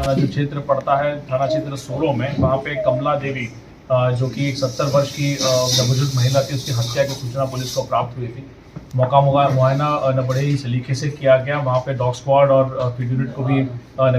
जो क्षेत्र पड़ता है थाना क्षेत्र सोरो में, वहाँ पे कमला देवी जो कि एक 70 वर्ष की बुजुर्ग महिला थी, उसकी हत्या की सूचना पुलिस को प्राप्त हुई थी। मौका मुआयना बड़े ही सलीके से किया गया। वहाँ पे डॉग स्क्वाड और फील्ड यूनिट को भी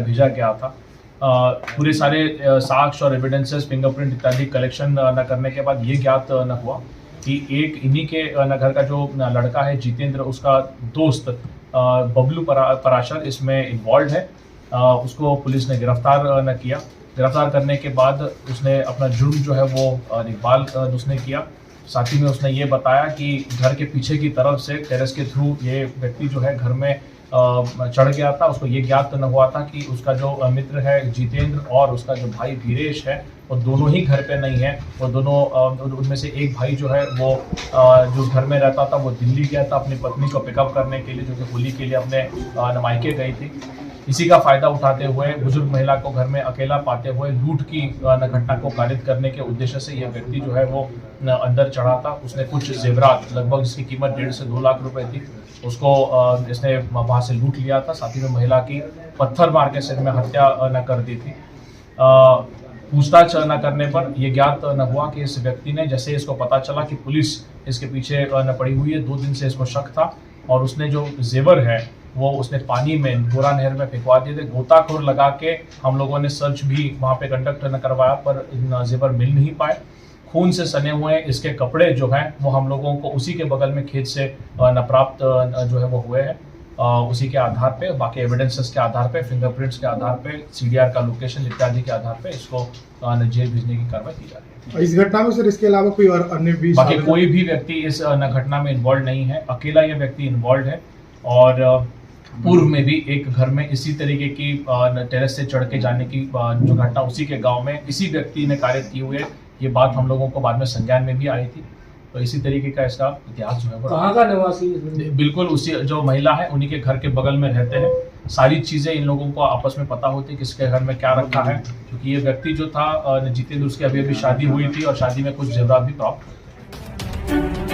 भेजा गया था। पूरे सारे साक्ष्य और एविडेंसेस, फिंगरप्रिंट इत्यादि कलेक्शन न करने के बाद ये ज्ञात न हुआ कि एक इन्हीं के घर का जो लड़का है जितेंद्र, उसका दोस्त बबलू पराशर इसमें इन्वॉल्व है। उसको पुलिस ने गिरफ्तार न किया। गिरफ्तार करने के बाद उसने अपना जुर्म जो है वो इकबाल उसने किया। साथ ही में उसने ये बताया कि घर के पीछे की तरफ से टेरेस के थ्रू ये व्यक्ति जो है घर में चढ़ गया था। उसको ये ज्ञात न हुआ था कि उसका जो मित्र है जितेंद्र और उसका जो भाई वीरेश है, वो दोनों ही घर पे नहीं है। वो दोनों उनमें से एक भाई जो है वो जो घर में रहता था वो दिल्ली गया था अपनी पत्नी को पिकअप करने के लिए, जो कि होली के लिए अपने मायके गई थी। इसी का फायदा उठाते हुए बुजुर्ग महिला को घर में अकेला पाते हुए लूट की घटना को कारित करने के उद्देश्य से यह व्यक्ति जो है वो अंदर चढ़ा था। उसने कुछ जेवरात लगभग जिसकी कीमत 1.5 से 2 लाख रुपए थी, उसको इसने वहां से लूट लिया था। साथ ही में महिला की पत्थर मार के सिर में हत्या न कर दी थी। पूछताछ न करने पर यह ज्ञात न हुआ कि इस व्यक्ति ने, जैसे इसको पता चला कि पुलिस इसके पीछे न पड़ी हुई है, 2 दिन से इसको शक था और उसने जो जेवर है वो उसने पानी में गोरा नहर में फेंकवा दिए थे। गोताखोर लगा के हम लोगों ने सर्च भी वहाँ पे कंडक्ट न करवाया, पर जेवर मिल नहीं पाए। खून से सने हुए इसके कपड़े जो हैं वो हम लोगों को उसी के बगल में खेत से न प्राप्त जो है वो हुए हैं। उसी के आधार पे, बाकी एविडेंसेस के आधार पे, फिंगरप्रिंट्स के आधार पे, सीडीआर का लोकेशन इत्यादि के आधार पे इसको जेल भेजने की कार्रवाई की जा रही है। इस घटना में सर इसके अलावा कोई और अन्य भी, बाकी कोई भी व्यक्ति इस घटना में इन्वॉल्व नहीं है। अकेला यह व्यक्ति इन्वॉल्व है और पूर्व में भी एक घर में इसी तरीके की टेरेस से चढ़ के जाने की जो घटना उसी के गांव में इसी व्यक्ति ने कार्य किए हुए, ये बात हम लोगों को बाद में संज्ञान में भी आई थी। तो इसी तरीके का इसका इतिहास जो है कहाँ का निवासी? बिल्कुल उसी जो महिला है उन्हीं के घर के बगल में रहते हैं। सारी चीजें इन लोगों को आपस में पता होती है किसके घर में क्या रखा है, क्योंकि ये व्यक्ति जो था जितेंद्र, उसकी अभी शादी हुई थी और शादी में कुछ जेवरात भी प्राप्त हुए।